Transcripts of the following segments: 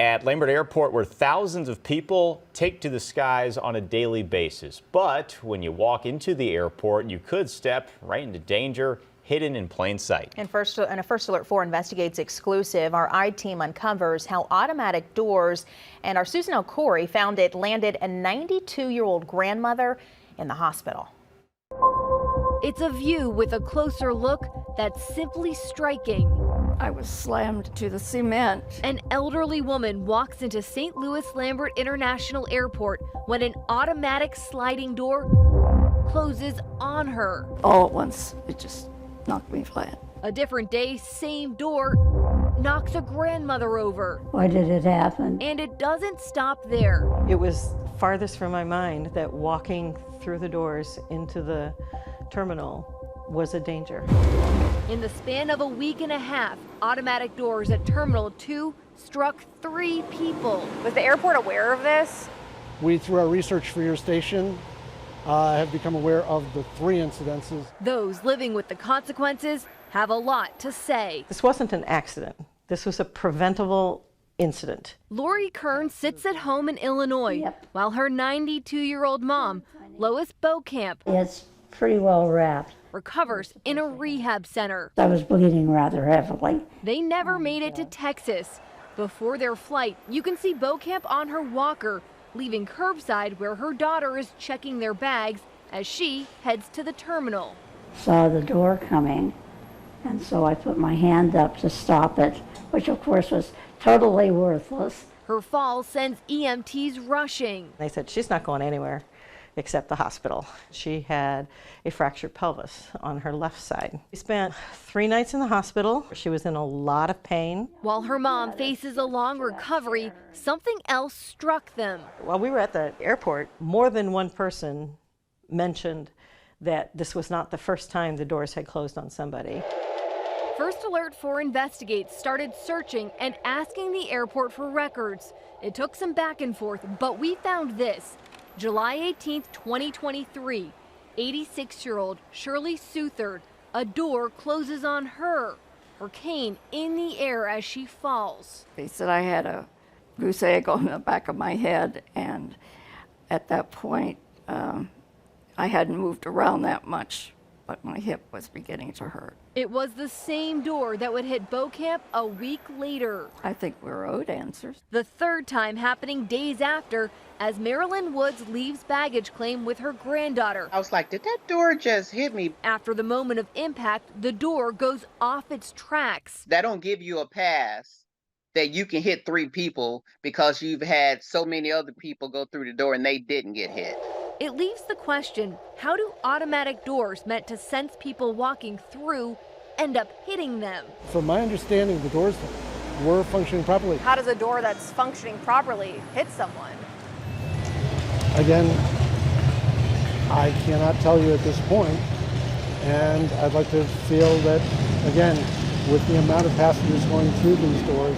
At Lambert Airport, where thousands of people take to the skies on a daily basis. But when you walk into the airport, you could step right into danger, hidden in plain sight. And a First Alert 4 Investigates exclusive, our I-Team uncovers how automatic doors, and our Susan O'Corey found it landed a 92-year-old grandmother in the hospital. It's a view with a closer look that's simply striking. I was slammed to the cement. An elderly woman walks into St. Louis Lambert International Airport when an automatic sliding door closes on her. All at once, it just knocked me flat. A different day, same door knocks a grandmother over. Why did it happen? And it doesn't stop there. It was farthest from my mind that walking through the doors into the terminal was a danger. In the span of a week and a half, automatic doors at Terminal 2 struck 3 people. Was the airport aware of this? We, through our research for your station, have become aware of the 3 incidences. Those living with the consequences have a lot to say. This wasn't an accident. This was a preventable incident. Lori Kern sits at home in Illinois, while her 92-year-old mom, Lois Beaucamp, It's pretty well wrapped. recovers in a rehab center. I was bleeding rather heavily. They never made it to Texas. Before their flight, you can see Beaucamp on her walker, leaving curbside where her daughter is checking their bags as she heads to the terminal. Saw the door coming, and so I put my hand up to stop it, which of course was totally worthless. Her fall sends EMTs rushing. They said she's not going anywhere except the hospital. She had a fractured pelvis on her left side. She spent 3 nights in the hospital. She was in a lot of pain. While her mom faces a long recovery, something else struck them. While we were at the airport, more than one person mentioned that this was not the first time the doors had closed on somebody. First Alert 4 Investigates started searching and asking the airport for records. It took some back and forth, but we found this. July 18th, 2023, 86-year-old SHIRLEY SOUTHARD, a door closes on her cane in the air as she falls. They said I had a goose egg on the back of my head, and at that point, I hadn't moved around that much, but my hip was beginning to hurt. It was the same door that would hit Beaucamp a week later. I think we're owed answers. The third time happening days after, as MARILYN Woods leaves baggage claim with her granddaughter. I was like, did that door just hit me? After the moment of impact, the door goes off its tracks. That don't give you a pass that you can hit 3 people because you've had so many other people go through the door and they didn't get hit. It leaves the question, how do automatic doors meant to sense people walking through end up hitting them? From my understanding, the doors were functioning properly. How does a door that's functioning properly hit someone? Again, I cannot tell you at this point, and I'd like to feel that, again, with the amount of passengers going through these doors,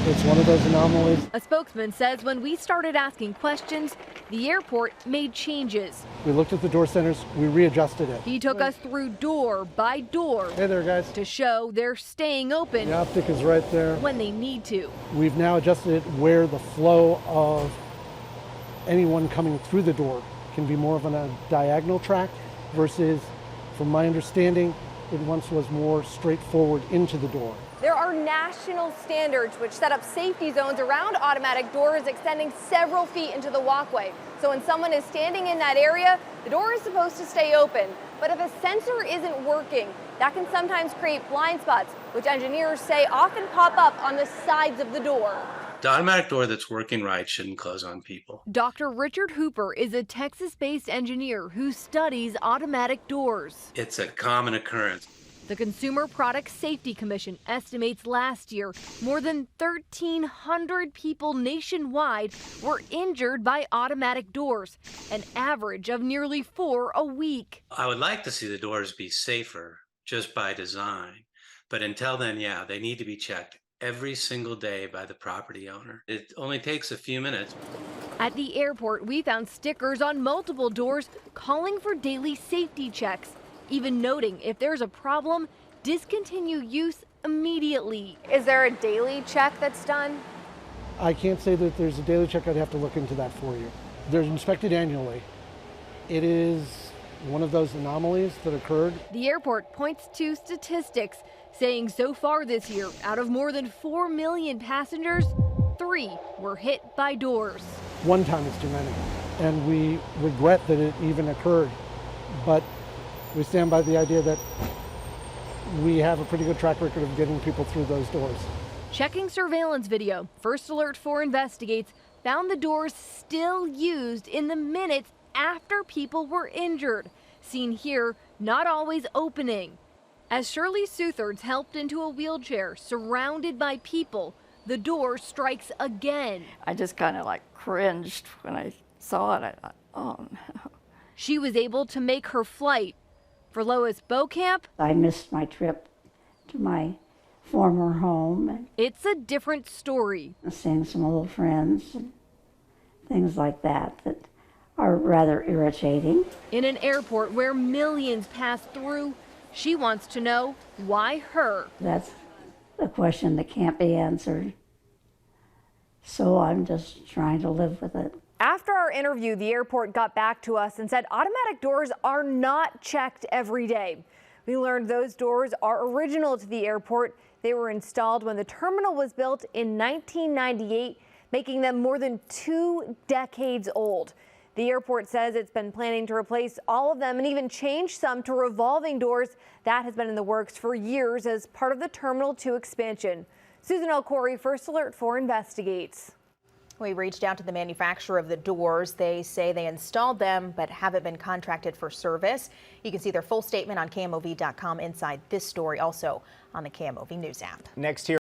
it's one of those anomalies. A spokesman says when we started asking questions, the airport made changes. We looked at the door centers, we readjusted it. He took us through door by door. Hey there, guys. To show they're staying open. The optic is right there. When they need to. We've now adjusted it where the flow of anyone coming through the door can be more of a diagonal track versus, from my understanding, it once was more straightforward into the door. There are national standards which set up safety zones around automatic doors extending several feet into the walkway. So when someone is standing in that area, the door is supposed to stay open. But if a sensor isn't working, that can sometimes create blind spots, which engineers say often pop up on the sides of the door. The automatic door that's working right shouldn't close on people. Dr. Richard Hooper is a Texas-based engineer who studies automatic doors. It's a common occurrence. The Consumer Product Safety Commission estimates last year more than 1,300 people nationwide were injured by automatic doors, an average of nearly 4 a week. I would like to see the doors be safer just by design, but until then, yeah, they need to be checked every single day by the property owner. It only takes a few minutes. At the airport, we found stickers on multiple doors calling for daily safety checks, even noting if there's a problem, discontinue use immediately. Is there a daily check that's done? I can't say that there's a daily check. I'd have to look into that for you. They're inspected annually. It is one of those anomalies that occurred. The airport points to statistics saying so far this year, out of more than 4 million passengers, 3 were hit by doors. One time it's too many, and we regret that it even occurred, but we stand by the idea that we have a pretty good track record of getting people through those doors. Checking surveillance video, First Alert 4 investigates found the doors still used in the minutes after people were injured. Seen here, not always opening. As Shirley Southard's helped into a wheelchair, surrounded by people, the door strikes again. I just kind of like cringed when I saw it. I thought, oh no. She was able to make her flight. For Lois Beaucamp, I missed my trip to my former home and it's a different story. seeing some old friends and things like that that are rather irritating. In an airport where millions pass through, she wants to know why her. That's a question that can't be answered. So I'm just trying to live with it. After our interview, the airport got back to us and said automatic doors are not checked every day. We learned those doors are original to the airport. They were installed when the terminal was built in 1998, making them more than 2 decades old. The airport says it's been planning to replace all of them and even change some to revolving doors. That has been in the works for years as part of the Terminal 2 expansion. Susan Corey, First Alert 4 investigates. We reached out to the manufacturer of the doors. They say they installed them but haven't been contracted for service. You can see their full statement on KMOV.com inside this story, also on the KMOV News app. Next here.